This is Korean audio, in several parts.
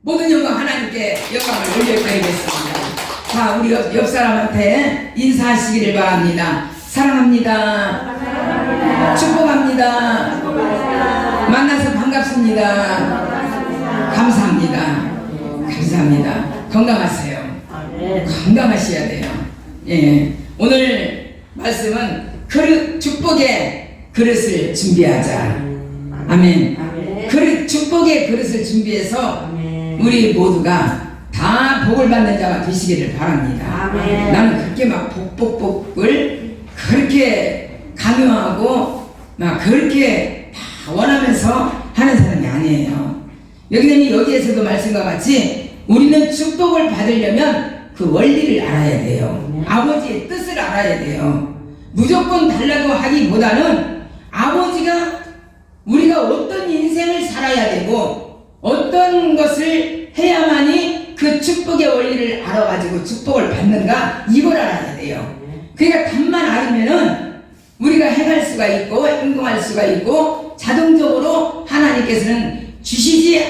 모든 영광 하나님께 영광을 올려드리겠습니다. 자, 우리 옆 사람한테 인사하시기를 바랍니다. 사랑합니다. 축복합니다. 만나서 반갑습니다. 감사합니다. 감사합니다. 건강하세요. 건강하셔야 돼요. 예. 오늘 말씀은 축복의 그릇을 준비하자. 아멘. 축복의 그릇을 준비해서 우리 모두가 다 복을 받는 자가 되시기를 바랍니다. 나는 그렇게 막 복을 그렇게 강요하고 막 그렇게 다 원하면서 하는 사람이 아니에요. 여기에서도 말씀과 같이 우리는 축복을 받으려면 그 원리를 알아야 돼요. 아버지의 뜻을 알아야 돼요. 무조건 달라고 하기보다는 아버지가 우리가 어떤 인생을 살아야 되고 어떤 것을 해야만이 그 축복의 원리를 알아가지고 축복을 받는가, 이걸 알아야 돼요. 그러니까 답만 알으면은 우리가 행할 수가 있고 행동할 수가 있고 자동적으로 하나님께서는 주시지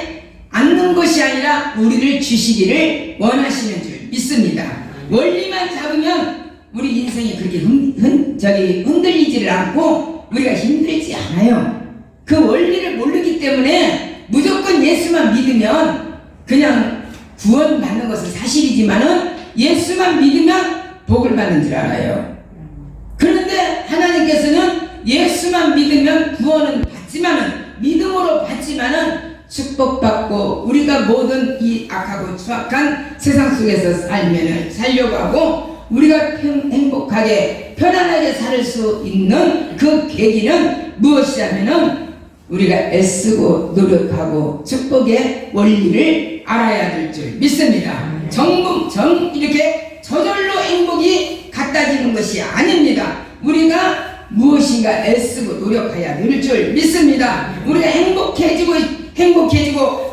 않는 것이 아니라 우리를 주시기를 원하시는 줄 믿습니다. 원리만 잡으면 우리 인생이 그렇게 흔들리지를 않고 우리가 힘들지 않아요. 그 원리를 모르기 때문에 무조건 예수만 믿으면 그냥 구원받는 것은 사실이지만은 예수만 믿으면 복을 받는 줄 알아요. 그런데 하나님께서는 예수만 믿으면 구원은 받지만은, 믿음으로 받지만은 축복받고 우리가 모든 이 악하고 추악한 세상 속에서 살려고 하고 우리가 행복하게 편안하게 살 수 있는 그 계기는 무엇이냐면은 우리가 애쓰고 노력하고 축복의 원리를 알아야 될 줄 믿습니다. 이렇게 저절로 행복이 갖다지는 것이 아닙니다. 우리가 무엇인가 애쓰고 노력해야 될 줄 믿습니다. 우리가 행복해지고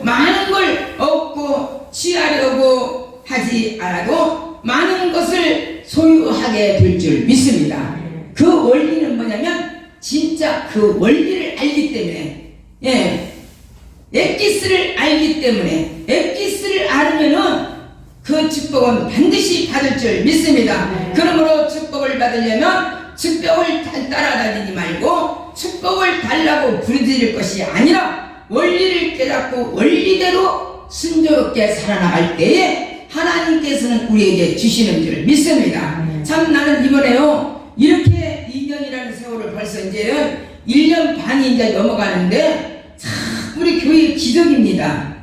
많은 걸 얻고 취하려고 하지 않아도 많은 것을 소유하게 될 줄 믿습니다. 그 원리는 뭐냐면 진짜 그 원리를 알기 때문에, 엑기스를 알기 때문에, 엑기스를 알으면은 그 축복은 반드시 받을 줄 믿습니다. 그러므로 축복을 받으려면 축복을 따라다니지 말고 축복을 달라고 부르짖을 것이 아니라 원리를 깨닫고 원리대로 순조롭게 살아나갈 때에 하나님께서는 우리에게 주시는 줄 믿습니다. 참 나는 이번에요, 이렇게 2년이라는 세월을 벌써 이제 1년 반이 이제 넘어가는데 참 우리 교회 기적입니다.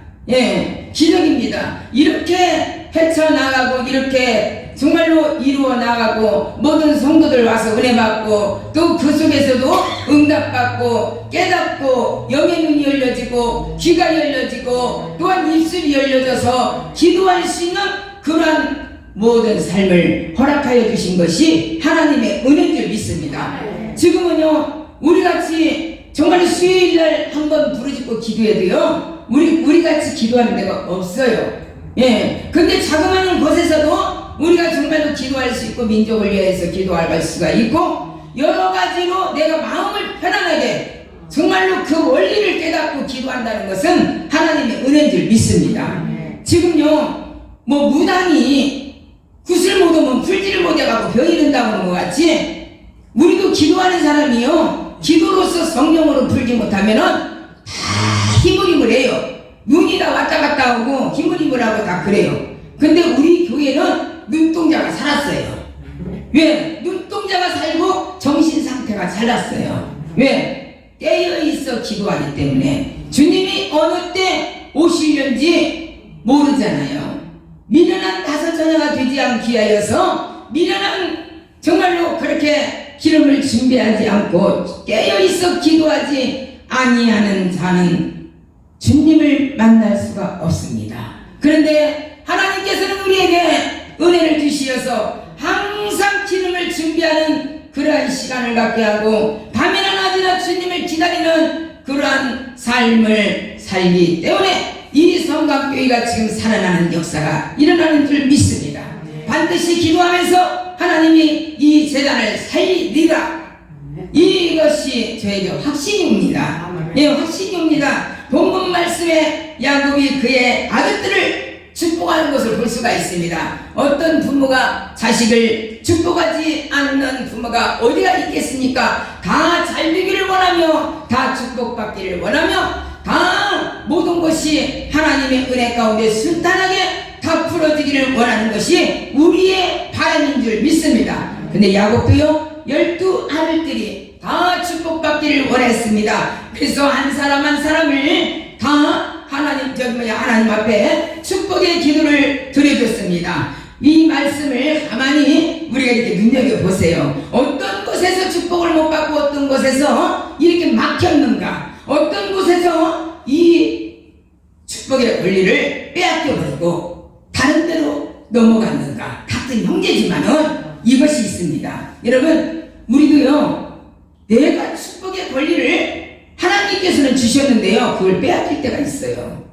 기적입니다. 이렇게 헤쳐나가고 이렇게 정말로 이루어 나가고 모든 성도들 와서 은혜 받고 또 그 속에서도 응답받고 깨닫고 영의 눈이 열려지고 귀가 열려지고 또한 입술이 열려져서 기도할 수 있는 그러한 모든 삶을 허락하여 주신 것이 하나님의 은혜인 줄 믿습니다. 지금은요, 우리같이 정말 수요일날 한번 부르짖고 기도해도요, 우리같이 기도하는 데가 없어요. 근데 자그마한 곳에서도 우리가 정말로 기도할 수 있고 민족을 위해서 기도할 수가 있고 여러 가지로 내가 마음을 편안하게 정말로 그 원리를 깨닫고 기도한다는 것은 하나님의 은혜인 줄 믿습니다. 지금요, 뭐 무당이 굿을 못 오면 풀지를 못해가고 병이 든다고 하는 것 같이 우리도 기도하는 사람이요, 기도로서 성령으로 풀지 못하면은 다 힘을 해요. 눈이 다 왔다 갔다 하고 힘을 하고 다 그래요. 근데 우리 교회는 눈동자가 살았어요. 왜? 눈동자가 살고 정신 상태가 살았어요. 왜? 깨어있어 기도하기 때문에 주님이 어느 때 오실는지 모르잖아요. 미련한 다섯 처녀가 되지 않기 위하여서 미련한 정말로 그렇게 기름을 준비하지 않고 깨어있어 기도하지 아니하는 자는 주님을 만날 수가 없습니다. 그런데 하나님께서는 우리에게 은혜를 주시어서 항상 기름을 준비하는 그러한 시간을 갖게 하고 밤이나 낮이나 주님을 기다리는 그러한 삶을 살기 때문에 이 성감교회가 지금 살아나는 역사가 일어나는 줄 믿습니다. 반드시 기도하면서 하나님이 이 재단을 살리리라, 이것이 저에게 확신입니다. 확신입니다. 본문 말씀에 야곱이 그의 아들들을 축복하는 것을 볼 수가 있습니다. 어떤 부모가 자식을 축복하지 않는 부모가 어디가 있겠습니까? 다 잘되기를 원하며 다 축복받기를 원하며 다 모든 것이 하나님의 은혜 가운데 순탄하게 다 풀어지기를 원하는 것이 우리의 바람인 줄 믿습니다. 근데 야곱도요 12 아들들이 다 축복받기를 원했습니다. 그래서 한 사람 한 사람을 다 하나님 앞에 축복의 기도를 드려줬습니다. 이 말씀을 가만히 우리가 이렇게 눈여겨보세요. 어떤 곳에서 축복을 못 받고 어떤 곳에서 이렇게 막혔는가, 어떤 곳에서 이 축복의 권리를 빼앗겨버리고 다른 데로 넘어갔는가. 같은 형제지만은 이것이 있습니다. 여러분, 우리도요 내가 축복의 권리를 하나님께서는 주셨는데요 그걸 빼앗길 때가 있어요.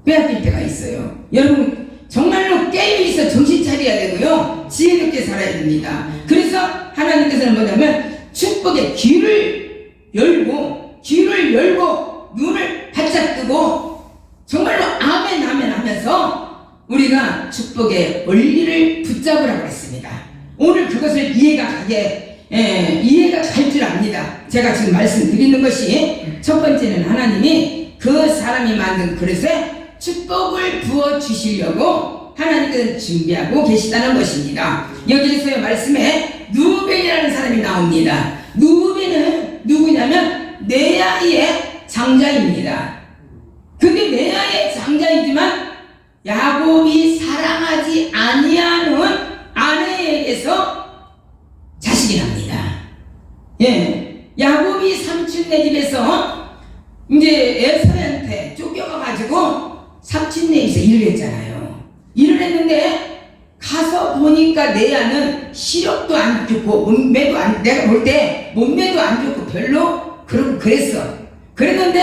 빼앗길 때가 있어요. 여러분 정말로 깨어있어 정신 차려야 되고요 지혜롭게 살아야 됩니다. 그래서 하나님께서는 뭐냐면 축복의 귀를 열고 눈을 바짝 뜨고 정말로 아멘 아멘 하면서 우리가 축복의 원리를 붙잡으라고 했습니다. 오늘 그것을 이해가 갈 줄 압니다. 제가 지금 말씀드리는 것이 첫 번째는 하나님이 그 사람이 만든 그릇에 축복을 부어 주시려고 하나님께서 준비하고 계시다는 것입니다. 여기에서의 말씀에 누벤이라는 사람이 나옵니다. 누벤은 누구냐면 레아의 장자입니다. 근데 레아의 장자이지만 야곱이 사랑하지 아니하는 아내에게서 자식이 납니다. 야곱이 삼촌네 집에서 이제 에서한테 쫓겨가가지고 삼촌네 집에서 일을 했잖아요. 일을 했는데 가서 보니까 레아는 시력도 안 좋고 몸매도 내가 볼 때 몸매도 안 좋고 별로 그랬어. 그랬는데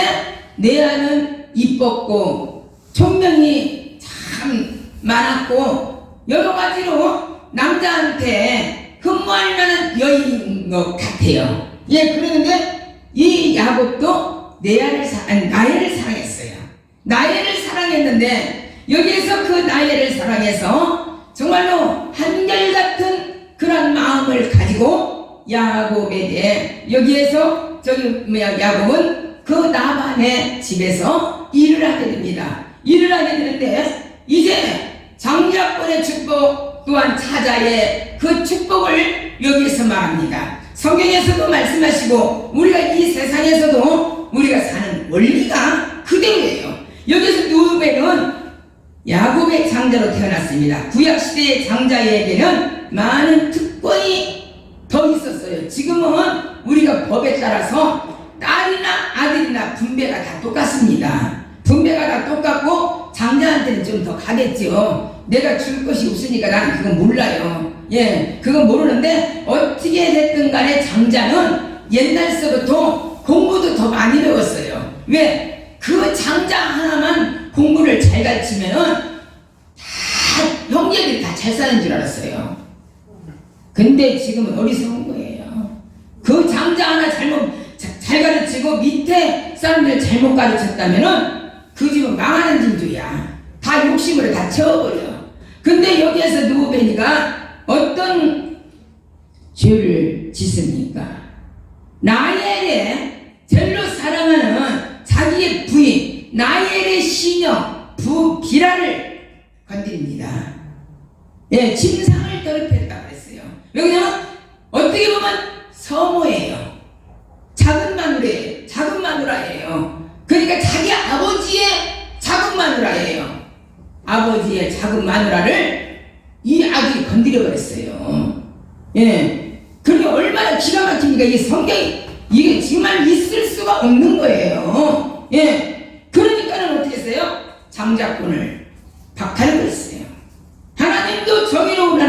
레아는 이뻤고 총명이 참 많았고 여러 가지로 남자한테 흠모할 만한 여인인 것 같아요. 그러는데 이 야곱도 나엘을 사랑했어요. 나엘을 사랑했는데 여기에서 그 나엘을 사랑해서 정말로 한결같은 그런 마음을 가지고 야곱에 대해 여기에서 야곱은 그 나반의 집에서 일을 하게 됩니다. 일을 하게 되는데 이제 장자권의 축복 또한 차자의 그 축복을 여기에서 말합니다. 성경에서도 말씀하시고 우리가 이 세상에서도 우리가 사는 원리가 그대로예요. 여기서 누벤은 야곱의 장자로 태어났습니다. 구약시대의 장자에게는 많은 특권이 더 있었어요. 지금은 우리가 법에 따라서 딸이나 아들이나 분배가 다 똑같습니다. 분배가 다 똑같고 장자한테는 좀 더 가겠죠. 내가 줄 것이 없으니까 나는 그건 몰라요. 그건 모르는데 어떻게 됐든 간에 장자는 옛날서부터 공부도 더 많이 배웠어요. 왜? 그 장자 하나만 공부를 잘 가르치면은 다 형제들이 다 잘 사는 줄 알았어요. 근데 지금은 어리석은 거예요. 그 장자 하나 잘 가르치고 밑에 사람들 잘못 가르쳤다면은 그 집은 망하는 진주야. 다 욕심으로 다 채워버려. 근데 여기에서 누벤이가 어떤 죄를 짓습니까? 나엘의 절로 사랑하는 자기의 부인 나엘의 시녀 비라를 건드립니다. 침상을 더럽혔다고 했어요. 왜냐면 어떻게 보면 서모예요. 작은 마누라예요. 그러니까 자기 아버지의 작은 마누라예요. 아버지의 작은 마누라를 이 아들이 건드려 버렸어요. 그게 얼마나 기가 막힙니까? 이 성경이 이게 정말 있을 수가 없는 거예요. 그러니까는 어떻게 했어요? 장자권을 박탈해버렸어요. 하나님도 정의로운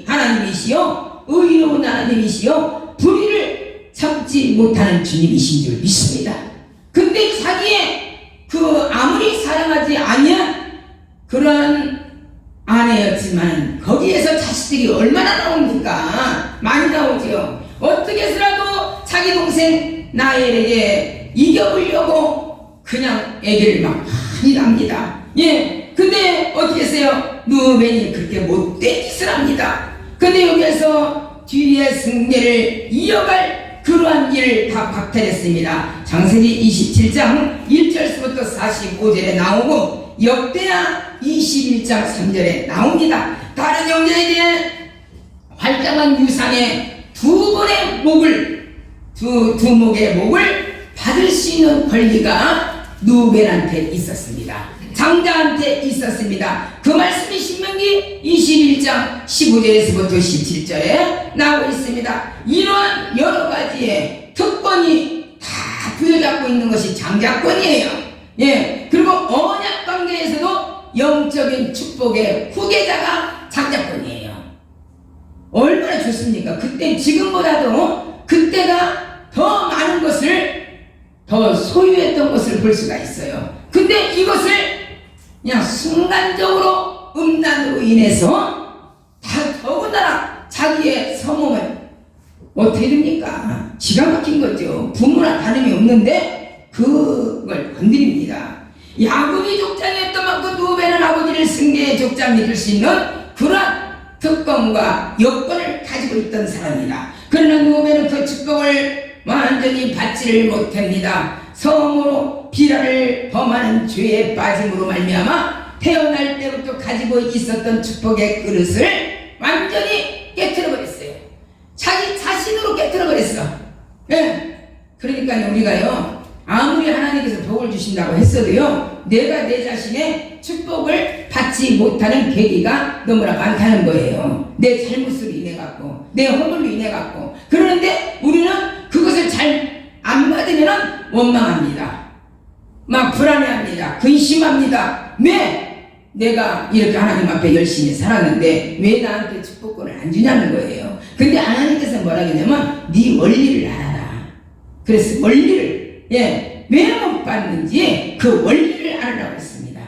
하나님이시요 의로운 하나님이시요 불의를 참지 못하는 주님이신 줄 믿습니다. 근데 자기의 아무리 사랑하지 아니한 그런 아내였지만 거기에서 자식들이 얼마나 나옵니까? 많이 나오죠. 어떻게 해서라도 자기 동생 나엘에게 이겨보려고 그냥 아기를 막 많이 납니다. 예, 근데 어떻게 했어요? 누벤이 그렇게 못된 짓을 합니다. 근데 여기에서 뒤에 승계를 이어갈 그러한 일을 다 박탈했습니다. 창세기 27장 1절부터 45절에 나오고 역대하 21장 3절에 나옵니다. 다른 형제에게 활장한 유상의 두 번의 목을 두 목의 목을 받을 수 있는 권리가 누벤한테 있었습니다. 장자한테 있었습니다. 그 말씀이 신명기 21장 15절에서부터 17절에 나오고 있습니다. 이러한 여러 가지의 특권이 다 부여잡고 있는 것이 장자권이에요. 예, 그리고 언약 관계에서도 영적인 축복의 후계자가 장자권이에요. 얼마나 좋습니까? 그때 지금보다도 그때가 더 많은 것을 더 소유했던 것을 볼 수가 있어요. 근데 이것을 그냥 순간적으로 음란으로 인해서 다 더군다나 자기의 성공을 어떻게 됩니까? 기가 막힌 거죠. 부모나 다름이 없는데 그걸 건드립니다. 야곱이 족장이었던 만큼 누벤은 아버지를 승계의 족장 믿을 수 있는 그러한 특권과 여건을 가지고 있던 사람이다. 그러나 누벤은 그 축복을 완전히 받지를 못합니다. 성으로 비라를 범하는 죄에 빠짐으로 말미암아 태어날 때부터 가지고 있었던 축복의 그릇을 완전히 깨트려버렸어요. 자기 자신으로 깨트려버렸어. 네. 그러니까 우리가요, 아무리 하나님께서 복을 주신다고 했어도요, 내가 내 자신의 축복을 받지 못하는 계기가 너무나 많다는 거예요. 내 잘못으로 인해 갖고, 내 허물로 인해 갖고. 그러는데 우리는 그것을 잘 안 받으면 원망합니다. 막 불안해합니다. 근심합니다. 왜? 내가 이렇게 하나님 앞에 열심히 살았는데 왜 나한테 축복권을 안 주냐는 거예요. 근데 하나님께서 뭐라 했냐면 네 원리를 알아라. 그래서 원리를, 예, 왜 못 받는지 그 원리를 알아라고 했습니다.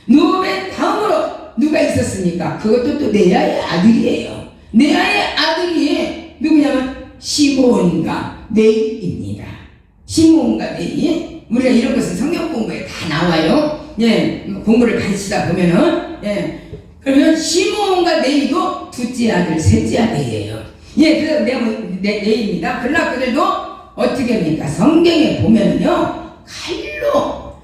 누벤 다음으로 누가 있었습니까? 그것도 또 레아의 아들이에요. 레아의 아들이 누구냐면 시므온과 레위입니다. 시므온과 레위, 우리가 이런 것은 성경 공부에 다 나와요. 예, 공부를 가르치다 보면은, 예, 그러면 시므온과 레위도 둘째 아들, 셋째 아들이에요. 예, 그래서 레위입니다. 그러나 그들도 어떻게 합니까? 성경에 보면은요, 칼로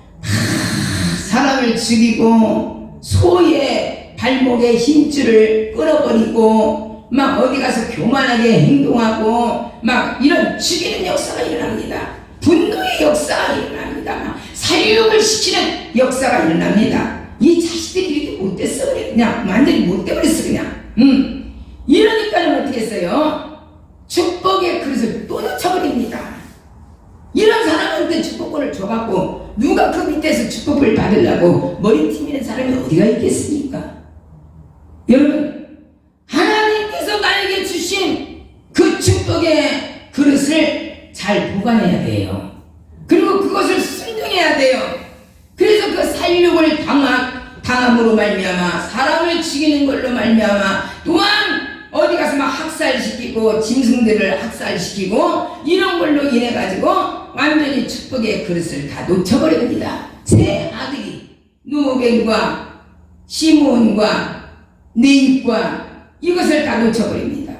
사람을 죽이고 소의 발목에 힘줄을 끌어버리고 막 어디 가서 교만하게 행동하고 막 이런 죽이는 역사가 일어납니다. 분노의 역사가 일어납니다. 막 살육을 시키는 역사가 일어납니다. 이 자식들이 이렇게 못됐어 그래. 그냥 완전히 못돼버렸어 그냥. 이러니까는 어떻게 했어요? 축복의 그릇을 또 놓쳐버립니다. 이런 사람한테 축복권을 줘갖고 누가 그 밑에서 축복을 받으려고 머리팀 있는 사람이 어디가 있겠습니까? 여러분, 하나님께서 나에게 주신 그 축복의 그릇을 잘 보관해야 돼요. 그리고 그것을 순종해야 돼요. 그래서 그 살육을 당함으로 말미암아 사람을 죽이는 걸로 말미암아 또한 어디 가서 막 학살시키고 짐승들을 학살시키고 이런 걸로 인해 가지고 완전히 축복의 그릇을 다 놓쳐버립니다. 세 아들이 누벤과 시므온과 레위과 이것을 다 놓쳐버립니다.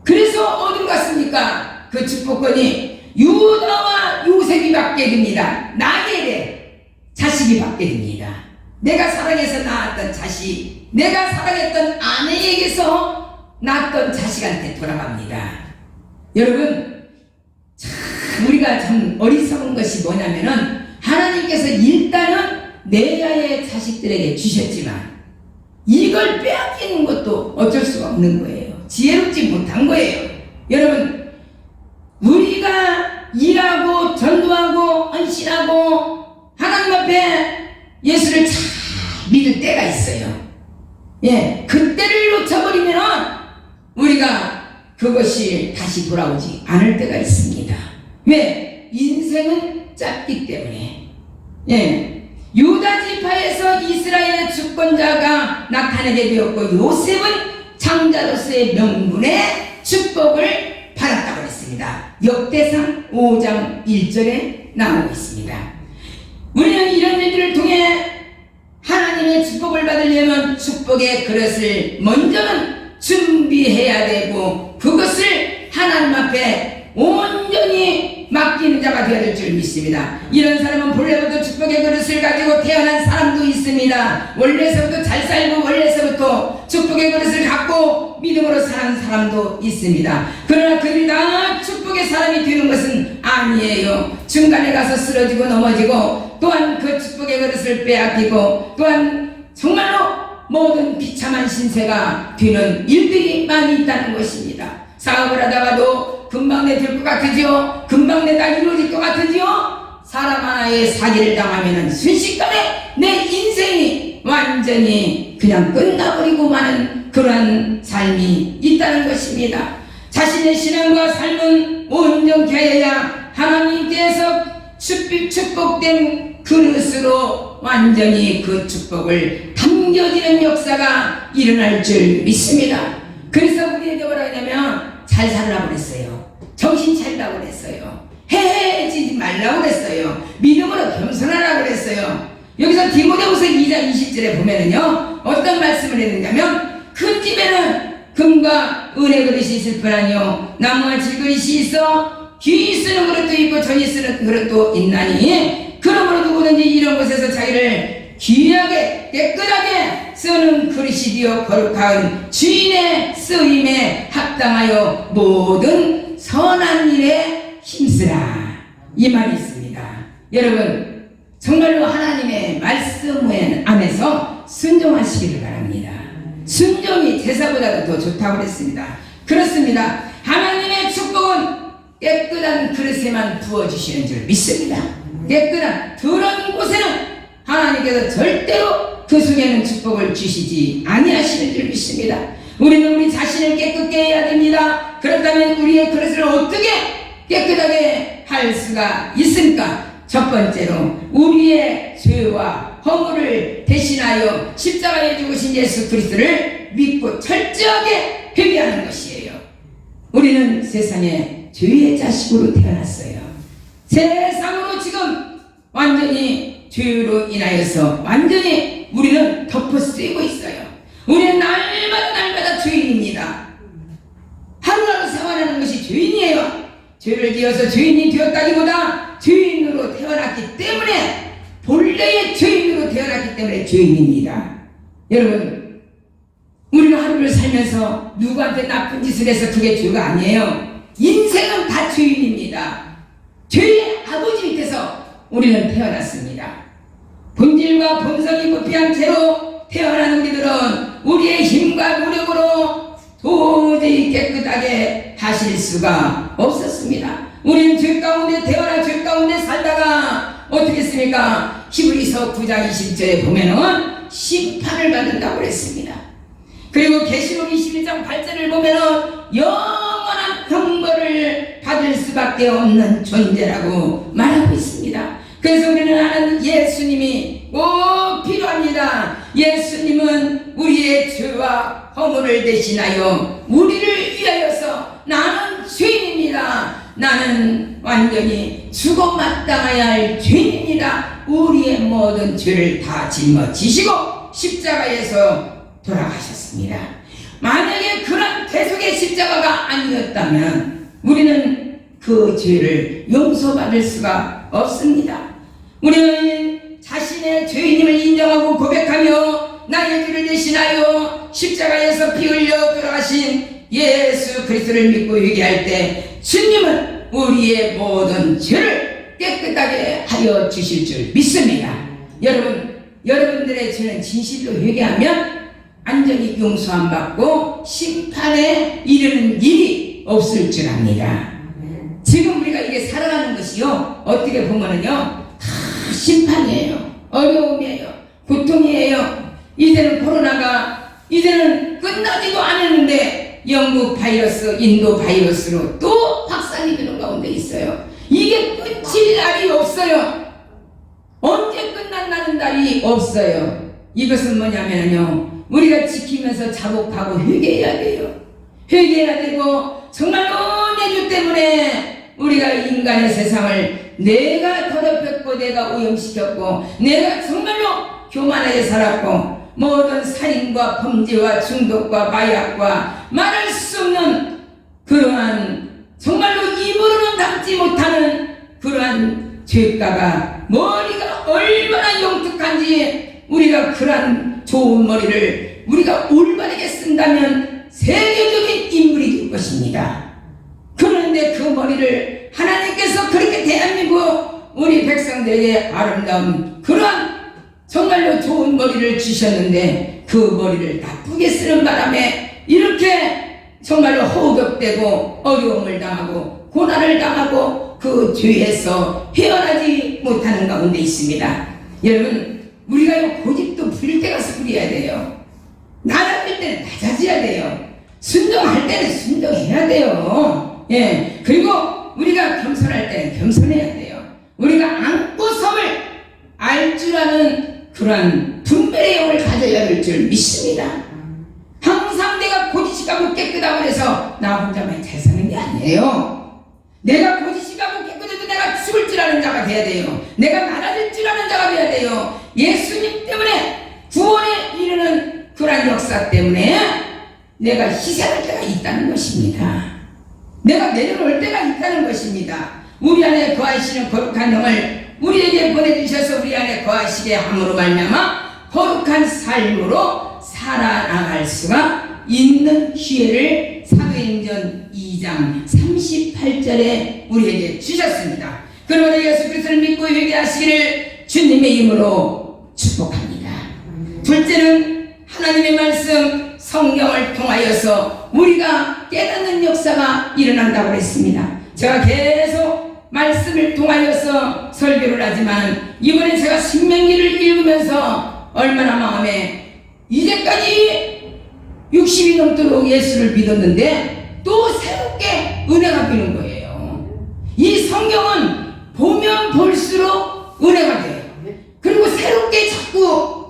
그래서 어디로 갔습니까? 그 축복권이 유다와 요셉이 받게 됩니다. 나겔의 자식이 받게 됩니다. 내가 사랑해서 낳았던 자식, 내가 사랑했던 아내에게서 낳았던 자식한테 돌아갑니다. 여러분, 참 우리가 참 어리석은 것이 뭐냐면은 하나님께서 일단은 레아의 자식들에게 주셨지만 이걸 빼앗기는 것도 어쩔 수가 없는 거예요. 지혜롭지 못한 거예요. 여러분, 우리가 일하고 전도하고 헌신하고 하나님 앞에 예수를 잘 믿을 때가 있어요. 예, 그때를 놓쳐버리면 우리가 그것이 다시 돌아오지 않을 때가 있습니다. 왜? 인생은 짧기 때문에. 예, 유다 지파에서 이스라엘의 주권자가 나타나게 되었고 요셉은 장자로서의 명분의 축복을 받았다고. 역대상 5장 1절에 나오고 있습니다. 우리는 이런 일들을 통해 하나님의 축복을 받으려면 축복의 그릇을 먼저는 준비해야 되고 그것을 하나님 앞에 온전히 맡기는 자가 되어야 될 줄 믿습니다. 이런 사람은 본래부터 축복의 그릇을 가지고 태어난 사람도 있습니다. 원래서부터 잘 살고 원래서부터 축복의 그릇을 갖고 믿음으로 사는 사람도 있습니다. 그러나 그들이 다 축복의 사람이 되는 것은 아니에요. 중간에 가서 쓰러지고 넘어지고 또한 그 축복의 그릇을 빼앗기고 또한 정말로 모든 비참한 신세가 되는 일들이 많이 있다는 것입니다. 사업을 하다가도 금방 내 될 것 같으지요? 금방 내 다 이루어질 것 같으지요? 사람 하나의 사기를 당하면 순식간에 내 인생이 완전히 그냥 끝나버리고 마는 그러한 삶이 있다는 것입니다. 자신의 신앙과 삶은 온전케 하여야 하나님께서 축복된 그릇으로 완전히 그 축복을 담겨지는 역사가 일어날 줄 믿습니다. 그래서 우리에게 뭐라 하냐면 잘 살라고 그랬어요. 정신 차리라고 그랬어요. 해해지지 말라고 그랬어요. 믿음으로 겸손하라고 그랬어요. 여기서 디모데후서 2장 20절에 보면은요 어떤 말씀을 했느냐면 큰 집에는 금과 은의 그릇이 있을 뿐 아니요 나무와 질그릇이 있어 귀 쓰는 그릇도 있고 전이 쓰는 그릇도 있나니 그러므로 누구든지 이런 곳에서 자기를 귀하게 깨끗하게 쓰는 그릇이 되어 거룩한 주인의 쓰임에 합당하여 모든 선한 일에 힘쓰라 이 말이 있습니다. 여러분 정말로 하나님의 말씀 안에서 순종하시기를 바랍니다. 순종이 제사보다도 더 좋다고 그랬습니다. 그렇습니다. 하나님의 축복은 깨끗한 그릇에만 부어주시는 줄 믿습니다. 깨끗한 더러운 곳에는 하나님께서 절대로 그 속에는 축복을 주시지 아니하시는 줄 믿습니다. 우리는 우리 자신을 깨끗게 해야 됩니다. 그렇다면 우리의 그릇을 어떻게 깨끗하게 할 수가 있습니까? 첫 번째로 우리의 죄와 허물을 대신하여 십자가에 죽으신 예수 그리스도를 믿고 철저하게 회개하는 것이에요. 우리는 세상에 죄의 자식으로 태어났어요. 세상으로 지금 완전히 죄로 인하여서 완전히 우리는 덮어쓰이고 있어요. 우리는 날마다 죄인입니다. 하루하루 생활하는 것이 죄인이에요. 죄를 지어서 죄인이 되었다기보다 죄인으로 태어났기 때문에 본래의 죄인으로 태어났기 때문에 죄인입니다. 여러분 우리는 하루를 살면서 누구한테 나쁜 짓을 해서 그게 죄가 아니에요. 인생은 다 죄인입니다. 죄의 아버지 밑에서 우리는 태어났습니다. 본질과 본성이 부패한 채로 태어난 우리들은 우리의 힘과 노력으로 도저히 깨끗하게 하실 수가 없었습니다. 우리는 죄 가운데 태어나 죄 가운데 살다가 어떻게 했습니까? 히브리서 9장 20절에 보면은 심판을 받는다고 그랬습니다. 그리고 계시록 21장 8절을 보면은 영원한 형벌을 받을 수밖에 없는 존재라고 말하고 있습니다. 그래서 우리는 아는 예수님이 꼭 필요합니다. 예수님은 우리의 죄와 허물을 대신하여 우리를 위하여서 나는 죄인입니다. 나는 완전히 죽어 마땅해야 할 죄인입니다. 우리의 모든 죄를 다 짊어지시고 십자가에서 돌아가셨습니다. 만약에 그런 대속의 십자가가 아니었다면 우리는 그 죄를 용서받을 수가 없습니다. 우리는 자신의 죄인임을 인정하고 고백하며 나의 죄를 대신하여 십자가에서 피 흘려 돌아가신 예수 그리스도를 믿고 회개할 때 주님은 우리의 모든 죄를 깨끗하게 하여 주실 줄 믿습니다. 여러분들의 죄는 진실로 회개하면 완전히 용서함 받고 심판에 이르는 일이 없을 줄 압니다. 지금 우리가 이게 살아가는 것이요 어떻게 보면은요 다 심판이에요. 어려움이에요. 고통이에요. 이제는 코로나가 이제는 끝나지도 않았는데 영국 바이러스, 인도 바이러스로 또 확산이 되는 가운데 있어요. 이게 끝일 날이 없어요. 언제 끝난다는 날이 없어요. 이것은 뭐냐면요 우리가 지키면서 자복하고 회개해야 돼요. 회개해야 되고 정말로 내 죄 때문에 우리가 인간의 세상을 내가 더럽혔고 내가 오염시켰고 내가 정말로 교만하게 살았고 모든 살인과 범죄와 중독과 마약과 말할 수 없는 그러한 정말로 입으로는 담지 못하는 그러한 죄가가 머리가 얼마나 영특한지 우리가 그러한 좋은 머리를 우리가 올바르게 쓴다면 세계적인 인물이 될 것입니다. 그런데 그 머리를 하나님께서 그렇게 대한민국 우리 백성들에게 아름다운 그러한 정말로 좋은 머리를 주셨는데 그 머리를 나쁘게 쓰는 바람에 이렇게 정말로 허우적대고 어려움을 당하고 고난을 당하고 그 죄에서 헤어나지 못하는 가운데 있습니다. 여러분, 우리가 이 고집도 부릴 때 가서 부려야 돼요. 낮아질 때는 낮아져야 돼요. 순종할 때는 순종해야 돼요. 예. 그리고 우리가 겸손할 때는 겸손해야 돼요. 우리가 안고 섬을 알 줄 아는 그러한 분별의 영을 가져야 될 줄 믿습니다. 항상 내가 고지식하고 깨끗하고 해서 나 혼자만 잘 사는 게 아니에요. 내가 고지식하고 깨끗해도 내가 죽을 줄 아는 자가 돼야 돼요. 내가 나라질 줄 아는 자가 돼야 돼요. 예수님 때문에 구원에 이르는 그러한 역사 때문에 내가 희생할 때가 있다는 것입니다. 내가 내려올 때가 있다는 것입니다. 우리 안에 거하시는 거룩한 영을 우리에게 보내주셔서 우리 안에 거하시게 함으로 말미암아 거룩한 삶으로 살아나갈 수가 있는 기회를 사도행전 2장 38절에 우리에게 주셨습니다. 그러므로 예수 그리스도를 믿고 회개하시기를 주님의 이름으로 축복합니다. 둘째는 하나님의 말씀 성경을 통하여서 우리가 깨닫는 역사가 일어난다고 했습니다. 제가 계속 말씀을 통하여서 설교를 하지만 이번에 제가 신명기를 읽으면서 얼마나 마음에 이제까지 60이 넘도록 예수를 믿었는데 또 새롭게 은혜가 비는 거예요. 이 성경은 보면 볼수록 은혜가 돼요. 그리고 새롭게 자꾸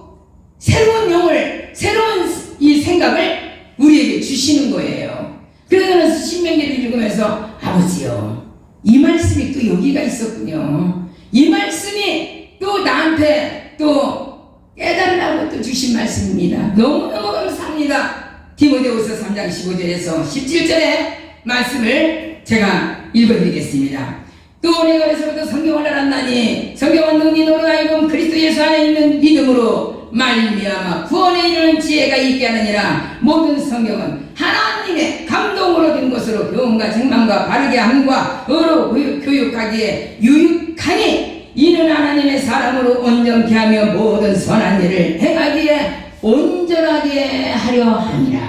새로운 영을 새로운 이 생각을 우리에게 주시는 거예요. 그러면서 신명기를 읽으면서 아버지요, 이 말씀이 또 여기가 있었군요. 이 말씀이 또 나한테 또 깨달으라고 또 주신 말씀입니다. 너무너무 감사합니다. 디모데후서 3장 15절에서 17절의 말씀을 제가 읽어드리겠습니다. 또 내가 어려서부터 성경을 알았나니 성경은 너희 너로 하여금 그리스도 예수 안에 있는 믿음으로 말미암아 구원에 이르는 지혜가 있게 하느니라. 모든 성경은 하나님의 감동으로 된 것으로 교훈과 책망과 바르게 함과 의로 교육하기에 유익하니 이는 하나님의 사람으로 온전케 하며 모든 선한 일을 행하기에 온전하게 하려 함이라.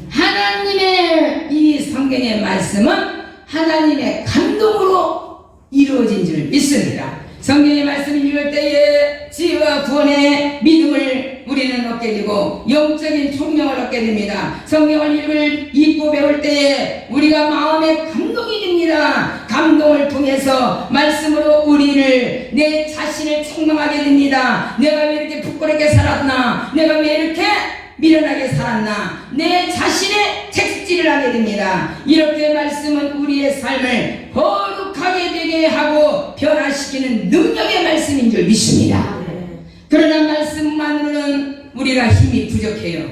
하나님의 이 성경의 말씀은 하나님의 감동으로 이루어진 줄 믿습니다. 성경의 말씀을 읽을 때에 지혜와 구원의 믿음을 우리는 얻게 되고 영적인 총명을 얻게 됩니다. 성경을 읽고 배울 때에 우리가 마음에 감동이 됩니다. 감동을 통해서 말씀으로 우리를 내 자신을 책망하게 됩니다. 내가 왜 이렇게 부끄럽게 살았나? 내가 왜 이렇게 미련하게 살았나? 내 자신의 책질을 하게 됩니다. 이렇게 말씀은 우리의 삶을 거룩하게 되게 하고 변화시키는 능력의 말씀인 줄 믿습니다. 그러나 말씀만으로는 우리가 힘이 부족해요.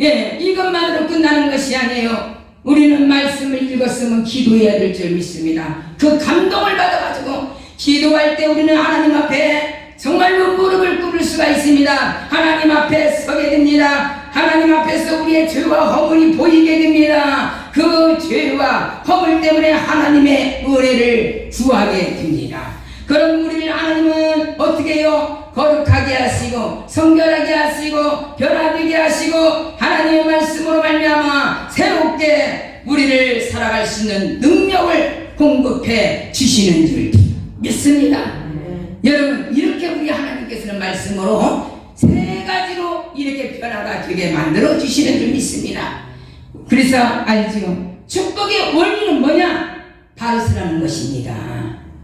예, 이것만으로 끝나는 것이 아니에요. 우리는 말씀을 읽었으면 기도해야 될 줄 믿습니다. 그 감동을 받아가지고 기도할 때 우리는 하나님 앞에 정말로 무릎을 꿇을 수가 있습니다. 하나님 앞에 서게 됩니다. 하나님 앞에서 우리의 죄와 허물이 보이게 됩니다. 그 죄와 허물 때문에 하나님의 은혜를 구하게 됩니다. 그럼 우리를 하나님은 어떻게 해요? 거룩하게 하시고 성결하게 하시고 변화되게 하시고 하나님의 말씀으로 말미암아 새롭게 우리를 살아갈 수 있는 능력을 공급해 주시는 줄 믿습니다. 여러분, 이렇게 우리 하나님께서는 말씀으로 세 가지로 이렇게 변화가 되게 만들어 주시는 줄 믿습니다. 그래서 알지요? 축복의 원리는 뭐냐? 바로 서라는 것입니다.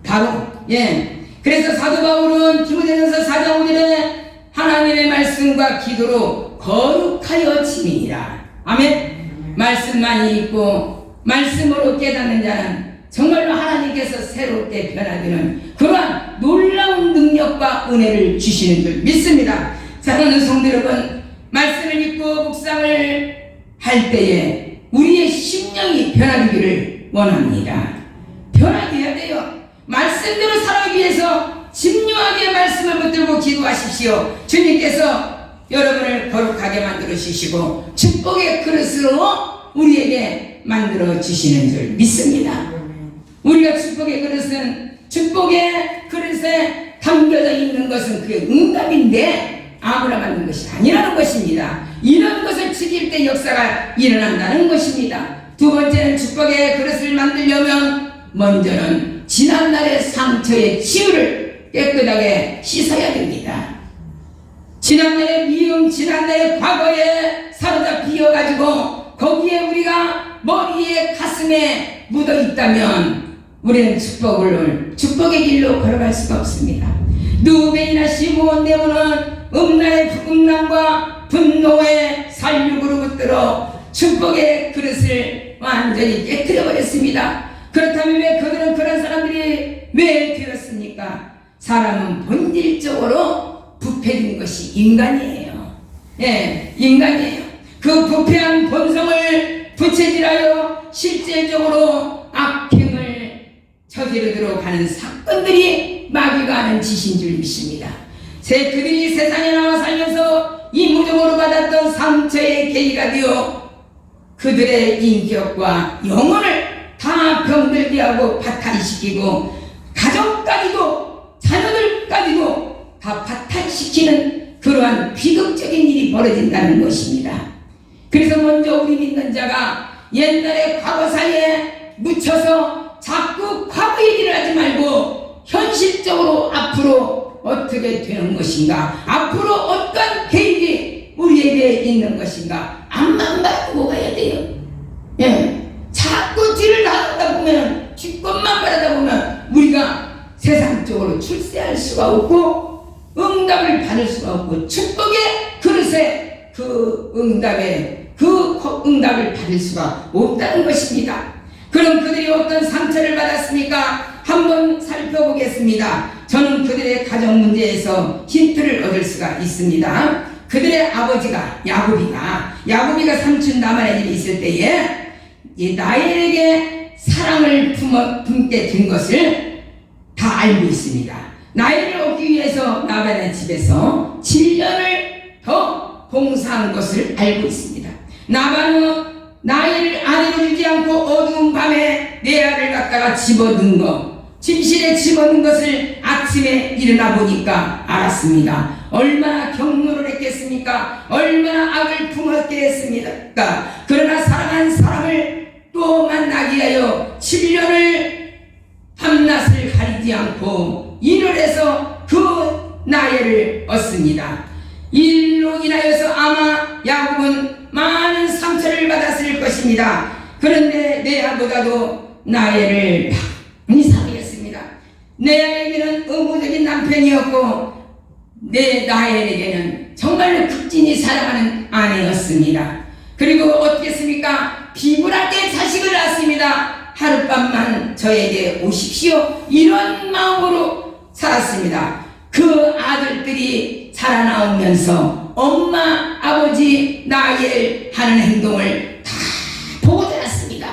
바로, 예. 그래서 사도 바울은 디모데전서 4장 5절에 하나님의 말씀과 기도로 거룩하여 지니라. 아멘. 말씀만 읽고 말씀으로 깨닫는 자는 정말로 하나님께서 새롭게 변화되는 그러한 놀라운 능력과 은혜를 주시는 줄 믿습니다. 사랑하는 성도 여러분, 말씀을 읽고 묵상을 할 때에 우리의 심령이 변화되기를 원합니다. 변화되어야 돼요. 말씀대로 살아가기 위해서 집요하게 말씀을 붙들고 기도하십시오. 주님께서 여러분을 거룩하게 만들어 주시고 축복의 그릇으로 우리에게 만들어 주시는 줄 믿습니다. 우리가 축복의 그릇은, 축복의 그릇에 담겨져 있는 것은 그게 응답인데 아무나 만든 것이 아니라는 것입니다. 이런 것을 지킬 때 역사가 일어난다는 것입니다. 두 번째는 축복의 그릇을 만들려면 먼저는 지난날의 상처의 치유를 깨끗하게 씻어야 됩니다. 지난날의 미움, 지난날의 과거에 사로잡히어가지고 거기에 우리가 머리에 가슴에 묻어 있다면 우리는 축복의 길로 걸어갈 수가 없습니다. 누벤이나 시므온 네모는 음란과 분노의 살육으로 붙들어 축복의 그릇을 완전히 깨뜨려 버렸습니다. 그렇다면 왜 그들은 그런 사람들이 왜 되었습니까? 사람은 본질적으로 부패된 것이 인간이에요. 예, 인간이에요. 그 부패한 본성을 부채질하여 실제적으로 악행을 저지르도록 하는 사건들이 마귀가 하는 짓인 줄 믿습니다. 그들이 세상에 나와 살면서 이무적으로 받았던 상처의 계기가 되어 그들의 인격과 영혼을 다 병들게 하고 파탄시키고 가정까지도 자녀들까지도 다 파탄시키는 그러한 비극적인 일이 벌어진다는 것입니다. 그래서 먼저 우리 믿는 자가 옛날의 과거사에 묻혀서 자꾸 과거 얘기를 하지 말고 현실적으로 앞으로 어떻게 되는 것인가, 앞으로 어떤 계획이 우리에게 있는 것인가 앞만 바라보고 가야 돼요. 예. 자꾸 뒤를 나가다 보면, 뒷것만 바라다 보면 우리가 세상적으로 출세할 수가 없고 응답을 받을 수가 없고 축복의 그릇에 그 응답을 받을 수가 없다는 것입니다. 그럼 그들이 어떤 상처를 받았습니까? 한번 살펴보겠습니다. 저는 그들의 가정 문제에서 힌트를 얻을 수가 있습니다. 그들의 아버지가 야곱이가 삼촌 나만의 집에 있을 때에 나엘에게 사랑을 품게 된 것을 다 알고 있습니다. 나엘을 얻기 위해서 나만의 집에서 7년을 더 봉사한 것을 알고 있습니다. 나반은 나엘을 아내로 주지 않고 어두운 밤에 레아를 갖다가 집어넣은 것, 침실에 집어넣은 것을 아침에 일어나 보니까 알았습니다. 얼마나 경로를 했겠습니까? 얼마나 악을 품었게 했습니까? 그러나 사랑한 사람을 또 만나기 위하여 7년을 밤낮을 가리지 않고 일을 해서 그 나엘을 얻습니다. 일로 인하여서 아마 야곱은 많은 상처를 받았을 것입니다. 그런데 레아보다도 나엘을 많이 사랑했습니다. 레아에게는 의무적인 남편이었고 나엘에게는 정말로 극진히 사랑하는 아내였습니다. 그리고 어떻겠습니까? 비굴하게 자식을 낳습니다. 하룻밤만 저에게 오십시오, 이런 마음으로 살았습니다. 그 아들들이 자라나오면서 엄마, 아버지, 나엘 하는 행동을 다 보고 자랐습니다.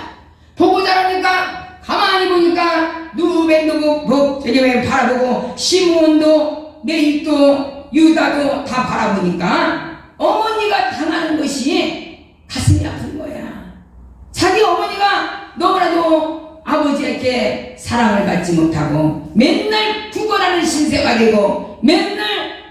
보고 자라니까 가만히 보니까 누벤도 저기 바라보고 시므온도 메이도 유다도 다 바라보니까 어머니가 당하는 것이 가슴이 아픈 거야. 자기 어머니가 너무나도 아버지에게 사랑을 받지 못하고 맨날 구걸하는 신세가 되고 맨날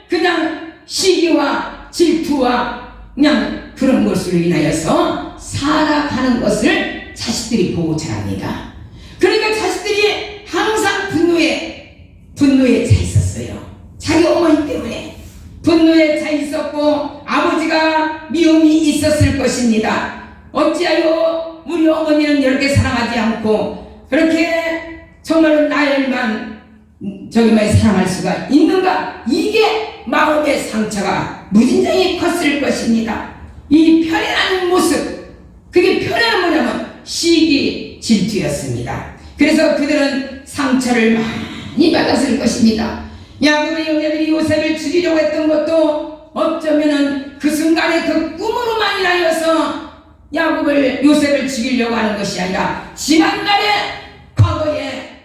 그냥 시기와 질투와 그냥 그런 것으로 인하여서 살아가는 것을 자식들이 보고 자랍니다. 그러니까 자식들이 항상 분노에 차 있었어요. 자기 어머니 때문에 분노에 차 있었고 아버지가 미움이 있었을 것입니다. 어찌하여 우리 어머니는 이렇게 사랑하지 않고 그렇게 정말로 나엘만 사랑할 수가 있는가? 이게 마음의 상처가 무진장이 컸을 것입니다. 이 편애하는 모습, 그게 편애는 뭐냐면 시기 질투였습니다. 그래서 그들은 상처를 많이 받았을 것입니다. 야곱의 형제들이 요셉을 죽이려고 했던 것도 어쩌면은 그 순간에 그 꿈으로만 인하여서 요셉을 죽이려고 하는 것이 아니라 지난날에 과거에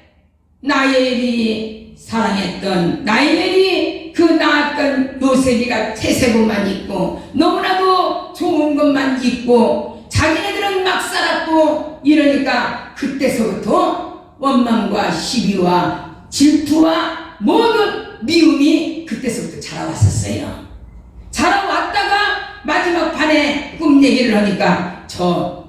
라헬이 사랑했던 라헬이 그 낳았던 요셉이가 태세고만 있고 너무나도 좋은 것만 있고 자기네들은 막 살았고 이러니까 그때서부터 원망과 시비와 질투와 모든 미움이 그때서부터 자라왔었어요. 자라왔다가 마지막 판에 꿈 얘기를 하니까 저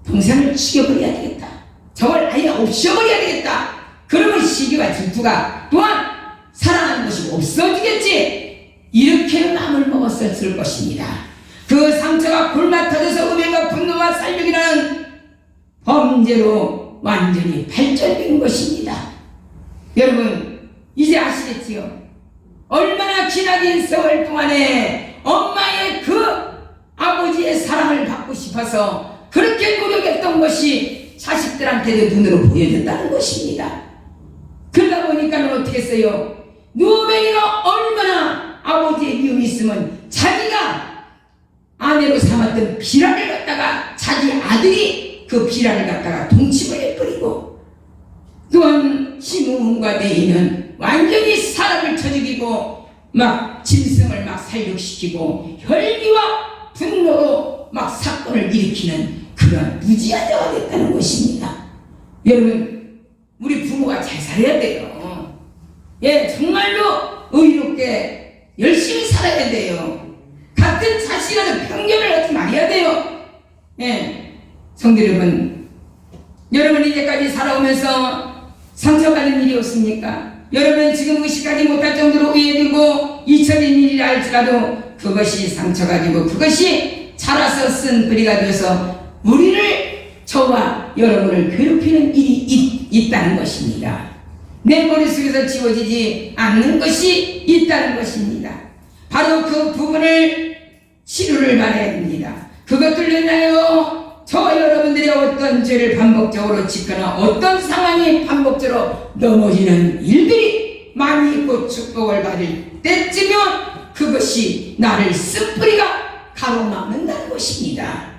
동생을 죽여버려야 되겠다. 저걸 아예 없애버려야 되겠다. 그러면 시기와 질투가 또한 사랑하는 것이 없어지겠지. 이렇게 마음을 먹었을 것입니다. 그 상처가 골마 터져서 음행과 분노와 살육이라는 범죄로 완전히 발전된 것입니다. 여러분 이제 아시겠지요? 얼마나 지나긴 세월 동안에 엄마의 그 아버지의 사랑을 받고 싶어서 그렇게 노력했던 것이 자식들한테도 눈으로 보여졌다는 것입니다. 그러다 보니까 어떻게 했어요? 누베이가 얼마나 아버지의 미움이 있으면 자기가 아내로 삼았던 비라를 갖다가 자기 아들이 그 비라를 갖다가 동침을 해버리고 또한 시므온과 네이는 완전히 사람을 쳐 죽이고 막 짐승을 막 살육시키고 혈기와 분노로 막 사건을 일으키는 그런 무지한 자가 됐다는 것입니다. 여러분 우리 부모가 잘 살아야 돼요. 예, 정말로 의롭게 열심히 살아야 돼요. 같은 자식이라도 편견을 하지 말아야 돼요. 예, 성도 여러분, 여러분 이제까지 살아오면서 상처받는 일이 없습니까? 여러분 지금 의식하지 못할 정도로 의해되고 잊혀진 일이라 할지라도 그것이 상처가지고 그것이 자라서 쓴 뿌리가 되어서 우리를 저와 여러분을 괴롭히는 일이 있다는 것입니다. 내 머릿속에서 지워지지 않는 것이 있다는 것입니다. 바로 그 부분을 치료를 받아야 됩니다. 그것들로 인하여 저와 여러분들이 어떤 죄를 반복적으로 짓거나 어떤 상황이 반복적으로 넘어지는 일들이 많이 있고 축복을 받을 때쯤이면 그것이 나를 쓴 뿌리가 가로막는다는 것입니다.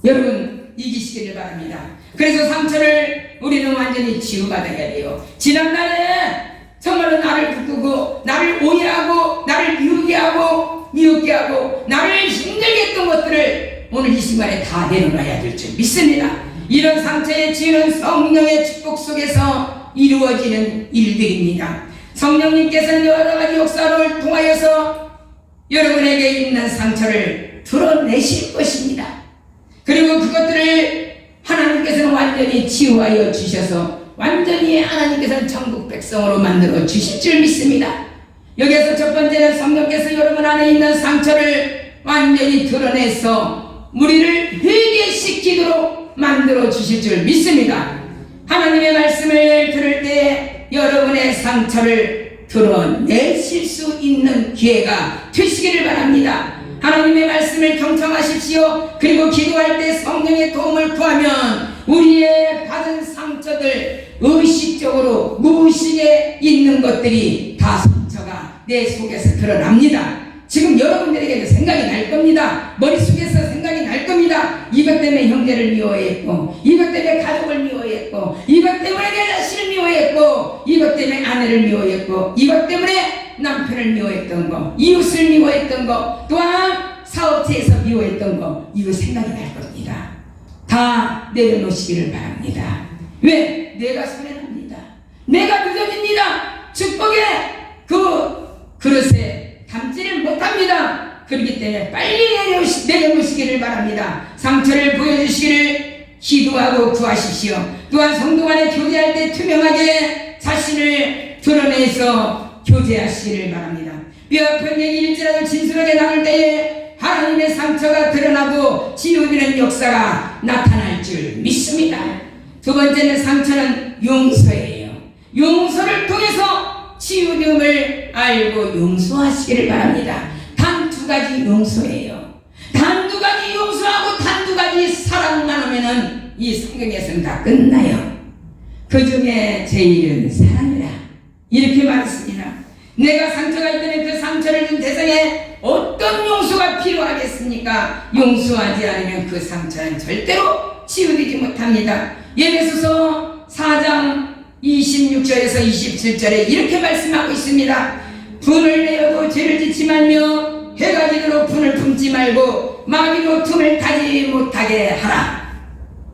여러분 이기시기를 바랍니다. 그래서 상처를 우리는 완전히 치유받아야 돼요. 지난날에 정말로 나를 부끄고 나를 오해하고 나를 미우게 하고 나를 힘들게 했던 것들을 오늘 이 순간에 다 내려놔야 될 줄 믿습니다. 이런 상처의 치유는 성령의 축복 속에서 이루어지는 일들입니다. 성령님께서는 여러 가지 역사를 통하여서 여러분에게 있는 상처를 드러내실 것입니다. 그리고 그것들을 하나님께서는 완전히 치유하여 주셔서 완전히 하나님께서는 천국 백성으로 만들어 주실 줄 믿습니다. 여기에서 첫 번째는 성령께서 여러분 안에 있는 상처를 완전히 드러내서 우리를 회개시키도록 만들어 주실 줄 믿습니다. 하나님의 말씀을 들을 때 여러분의 상처를 드러내실 수 있는 기회가 되시기를 바랍니다. 하나님의 말씀을 경청하십시오. 그리고 기도할 때 성령의 도움을 구하면 우리의 받은 상처들, 의식적으로 무의식에 있는 것들이 다 상처가 내 속에서 드러납니다. 지금 여러분들에게도 생각이 날 겁니다. 머릿속에서 생각이 날 겁니다. 이것 때문에 형제를 미워했고, 이것 때문에 가족을 미워했고, 이것 때문에 내 자신을 미워했고, 이것 때문에 아내를 미워했고, 이것 때문에 남편을 미워했던 거, 이웃을 미워했던 거, 또한 사업체에서 미워했던 거, 이거 생각이 날 겁니다. 다 내려놓으시기를 바랍니다. 왜? 내가 손해납니다. 내가 늦어집니다. 축복의 그 그릇에 담지를 못합니다. 그렇기 때문에 빨리 내려놓으시기를 바랍니다. 상처를 보여주시기를 기도하고 구하십시오. 또한 성도 간에 교제할 때 투명하게 자신을 드러내서 교제하시기를 바랍니다. 뼈아픈 얘기일지라도 진솔하게 나눌 때에 하나님의 상처가 드러나고 치유되는 역사가 나타날 줄 믿습니다. 두 번째는 상처는 용서예요. 용서를 통해서 치유됨을 알고 용서하시기를 바랍니다. 단 두 가지 용서예요. 단 두 가지 용서하고 단 두 가지 사랑만 하면은 이 성경에서는 다 끝나요. 그 중에 제일은 사랑이라. 이렇게 말했습니다. 내가 상처가 있다면 그 상처를 준 대상에 어떤 용서가 필요하겠습니까? 용서하지 않으면 그 상처는 절대로 치유되지 못합니다. 에베소서 4장 26절에서 27절에 이렇게 말씀하고 있습니다. 분을 내어도 죄를 짓지 말며 해가 지도록 분을 품지 말고 마귀로 틈을 타지 못하게 하라.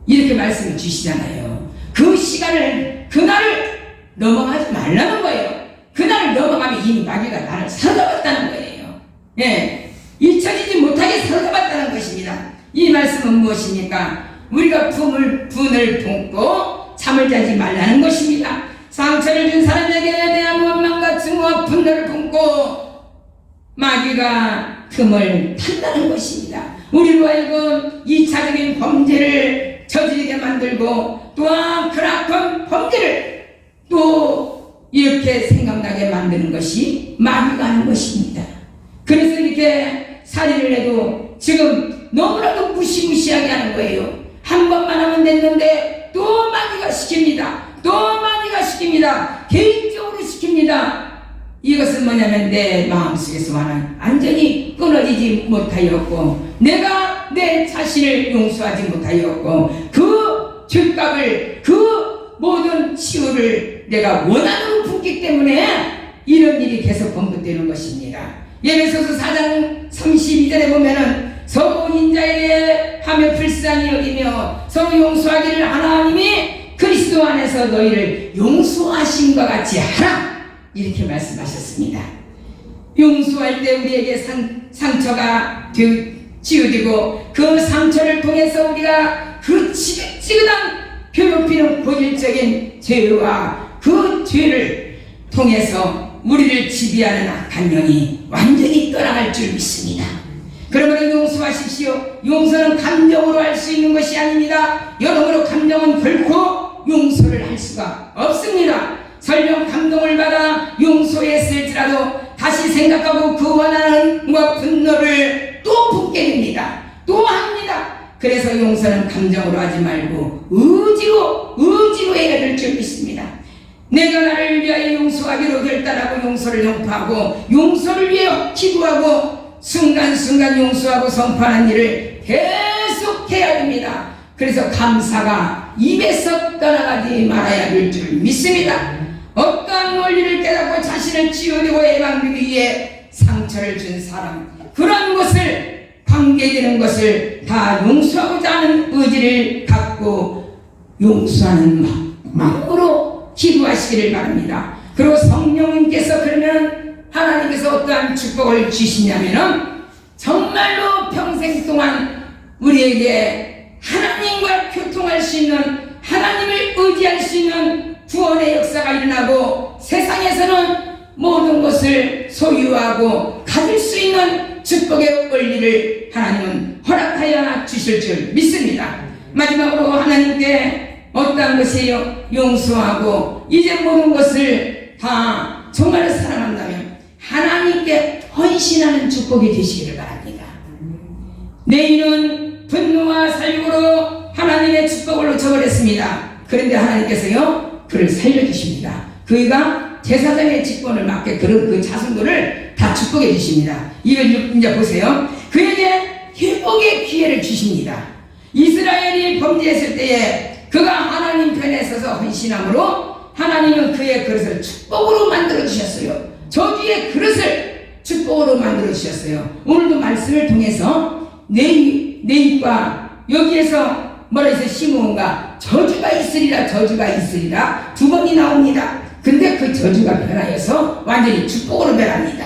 이렇게 말씀을 주시잖아요. 그 시간을, 그날을 넘어가지 말라는 거예요. 그날을 넘어가면 이미 마귀가 나를 사로잡았다는 거예요. 예, 잊혀지지 못하게 사로잡았다는 것입니다. 이 말씀은 무엇입니까? 우리가 분을 품고 잠을 자지 말라는 것입니다. 상처를 준 사람에게 대한 원망과 증오와 분노를 품고 마귀가 틈을 탄다는 것입니다. 우리로 하여금 2차적인 범죄를 저지르게 만들고 또한 크나큰 범죄를 또 이렇게 생각나게 만드는 것이 마귀가 하는 것입니다. 그래서 이렇게 살인을 해도 지금 너무나도 무시무시하게 하는 거예요. 한 번만 하면 됐는데 또 마귀가 시킵니다. 또 마귀가 시킵니다. 개인적으로 시킵니다. 이것은 뭐냐면 내 마음속에서와는 완전히 끊어지지 못하였고 내가 내 자신을 용서하지 못하였고 그 죄값을, 그 모든 치유를 내가 원한으로 품기 때문에 이런 일이 계속 반복되는 것입니다. 에베소서 4장 32절에 보면은 서로 인자에게 하며 불쌍히 여기며 서로 용서하기를 하나님이 그리스도 안에서 너희를 용서하신 것 같이 하라. 이렇게 말씀하셨습니다. 용서할 때 우리에게 상처가 치유되고 그 상처를 통해서 우리가 그 지긋지긋한 괴롭히는 고질적인 죄와 그 죄를 통해서 우리를 지배하는 악한 영이 완전히 떠나갈 줄 믿습니다. 그러므로 용서하십시오. 용서는 감정으로 할 수 있는 것이 아닙니다. 여러모로 감정은 결코 용서를 할 수가 없습니다. 설령 감동을 받아 용서했을지라도 다시 생각하고 그 원한과 분노를 또 품게 됩니다. 또 합니다. 그래서 용서는 감정으로 하지 말고 의지로 해야 될 줄 믿습니다. 내가 나를 위하여 용서하기로 결단하고 용서를 선포하고 용서를 위해 기도하고 순간순간 용서하고 선포하는 일을 계속해야 됩니다. 그래서 감사가 입에서 떠나가지 말아야 될 줄 믿습니다. 어떠한 원리를 깨닫고 자신을 치유되고 해방되기 위해 상처를 준 사람, 그런 것을, 관계되는 것을 다 용서하고자 하는 의지를 갖고 용서하는 마음으로 기도하시기를 바랍니다. 그리고 성령님께서 그러면 하나님께서 어떠한 축복을 주시냐면은 정말로 평생 동안 우리에게 하나님과 교통할 수 있는, 하나님을 의지할 수 있는 구원의 역사가 일어나고 세상에서는 모든 것을 소유하고 가질 수 있는 축복의 원리를 하나님은 허락하여 주실 줄 믿습니다. 마지막으로 하나님께 어떠한 것이에요? 용서하고 이제 모든 것을 다 정말 사랑한다면 하나님께 헌신하는 축복이 되시기를 바랍니다. 내일은 분노와 살육으로 하나님의 축복을 놓쳐버렸습니다. 그런데 하나님께서요 그를 살려주십니다. 그가 제사장의 직분을 맡게 그런 그 자손들을 다 축복해 주십니다. 이걸 이제 보세요. 그에게 회복의 기회를 주십니다. 이스라엘이 범죄했을 때에 그가 하나님 편에 서서 헌신함으로 하나님은 그의 그릇을 축복으로 만들어 주셨어요. 저주의 그릇을 축복으로 만들어 주셨어요. 오늘도 말씀을 통해서 내 입과 여기에서 뭐라 해서 시므온가 저주가 있으리라, 저주가 있으리라 두 번이 나옵니다. 근데 그 저주가 변하여서 완전히 축복으로 변합니다.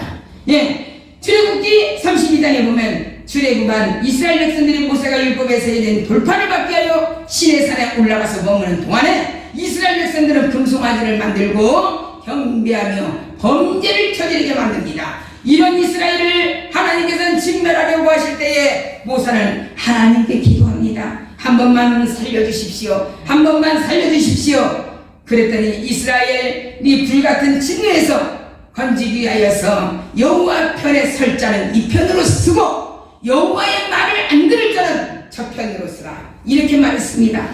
예, 출애굽기 32장에 보면 출애굽한 이스라엘 백성들이 모세가 율법에 세워진 돌판을 받게 하여 시내산에 올라가서 머무는 동안에 이스라엘 백성들은 금송아지를 만들고 경배하며 범죄를 저지르게 만듭니다. 이런 이스라엘을 하나님께서는 진멸하려고 하실 때에 모세는 하나님께 기도합니다. 한 번만 살려주십시오. 한 번만 살려주십시오. 그랬더니 이스라엘이 불같은 진노에서 건지기 위하여서 여호와 편에 설 자는 이 편으로 쓰고 여호와의 말을 안 들을 자는 저 편으로 쓰라. 이렇게 말했습니다.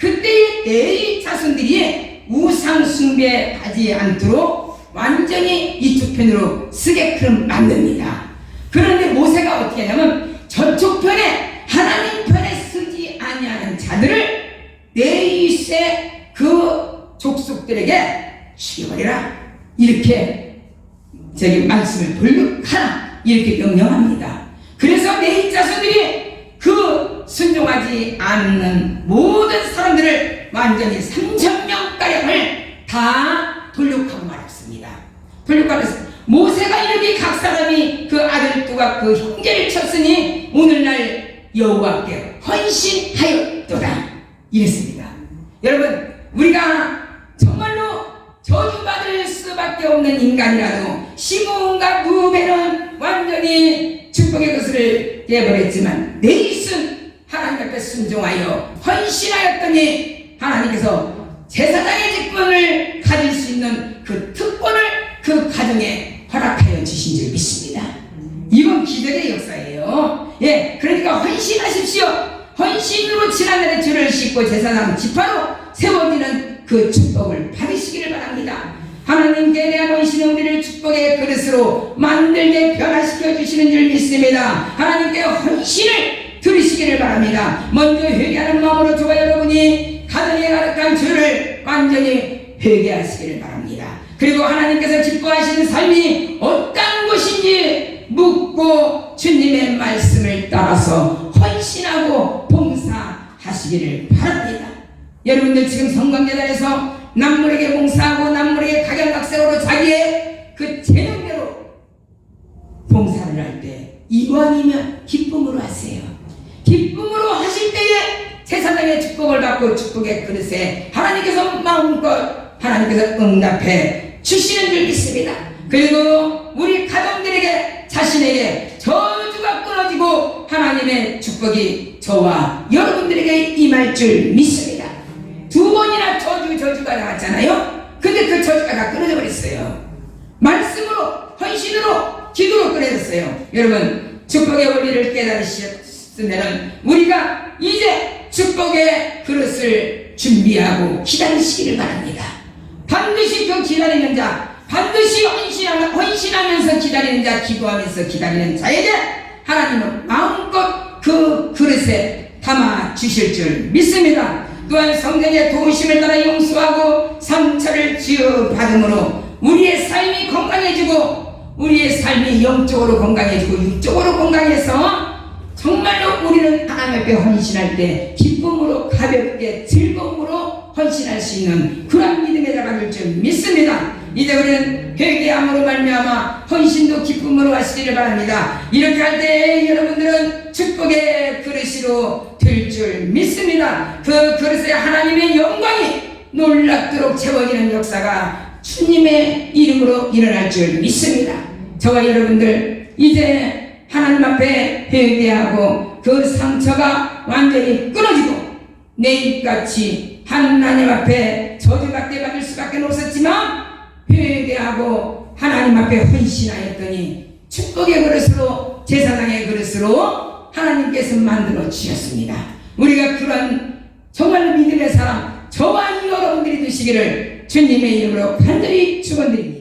그때의 내 자손들이 우상 숭배하지 않도록 완전히 이쪽 편으로 쓰게끔 만듭니다. 그런데 모세가 어떻게 하냐면 저쪽 편에 하나님 편에 쓰지 아니하는 자들을 네이스의 그 족속들에게 죽여버리라, 이렇게 저기 말씀을 돌격하라, 이렇게 명령합니다. 그래서 네이 자손들이 그 순종하지 않는 모든 사람들을 완전히 3,000명가량을 다 돌격하고 말았습니다. 돌격하면서 모세가 이렇게 각 사람이 그 아들들과 그 형제를 쳤으니 오늘날 여호와께 헌신하였도다, 이랬습니다. 여러분, 우리가 정말로 저주받을 수밖에 없는 인간이라도 시므온과 루벤은 완전히 축복의 것을 깨버렸지만 네이슨 하나님 앞에 순종하여 헌신하였더니 하나님께서 제사장의 직분을 가질 수 있는 그 특권을 그 가정에 허락하여 주신 줄 믿습니다. 이건 기적의 역사예요. 예, 그러니까 헌신하십시오. 헌신으로 지난날의 죄를 씻고 제사장 지파로 세워지는 그 축복을 받으시기를 바랍니다. 하나님께 대한 헌신은 우리를 축복의 그릇으로 만들게 변화시켜 주시는 줄 믿습니다. 하나님께 헌신을 들으시기를 바랍니다. 먼저 회개하는 마음으로 저와 여러분이 가정에 가득한 죄를 완전히 회개하시기를 바랍니다. 그리고 하나님께서 기뻐하시는 삶이 어떤 것인지 묻고 주님의 말씀을 따라서 헌신하고 봉사하시기를 바랍니다. 여러분들 지금 성광재단에서 남물에게 봉사하고 남물에게 각양각색으로 자기의 그 재능대로 봉사를 할 때 이왕이면 기쁨으로 하세요. 기쁨으로 하실 때에 제사장의 축복을 받고 축복의 그릇에 하나님께서 마음껏 하나님께서 응답해 주시는 줄 믿습니다. 그리고 우리 가정들에게 자신에게 저주가 끊어지고 하나님의 축복이 저와 여러분들에게 임할 줄 믿습니다. 2번이나 저주가 나왔잖아요. 근데 그 저주가 다 끊어져 버렸어요. 말씀으로, 헌신으로, 기도로 끊어졌어요. 여러분, 축복의 원리를 깨달으셨으면 우리가 이제 축복의 그릇을 준비하고 기다리시기를 바랍니다. 반드시 그 기다리는 자, 반드시 헌신하면서 기다리는 자, 기도하면서 기다리는 자에게 하나님은 마음껏 그 그릇에 담아 주실 줄 믿습니다. 또한 성령의 도우심을 따라 용서하고 상처를 지어받음으로 우리의 삶이 건강해지고 우리의 삶이 영적으로 건강해지고 육적으로 건강해서 정말로 우리는 하나님 앞에 헌신할 때 기쁨으로 가볍게 즐거움으로 헌신할 수 있는 그런 믿음의 자가 될 줄 믿습니다. 이제 우리는 회개함으로 말미암아 헌신도 기쁨으로 하시기를 바랍니다. 이렇게 할 때 여러분들은 축복의 그릇으로 될 줄 믿습니다. 그 그릇에 하나님의 영광이 놀랍도록 채워지는 역사가 주님의 이름으로 일어날 줄 믿습니다. 저와 여러분들 이제 하나님 앞에 회개하고 그 상처가 완전히 끊어지고 내일같이 하나님 앞에 저주받게 받을 수밖에 없었지만 회개하고 하나님 앞에 헌신하였더니 축복의 그릇으로 제사장의 그릇으로 하나님께서 만들어 주셨습니다. 우리가 그런 정말 믿음의 사람 저와 여러분들이 되시기를 주님의 이름으로 간절히 축원드립니다.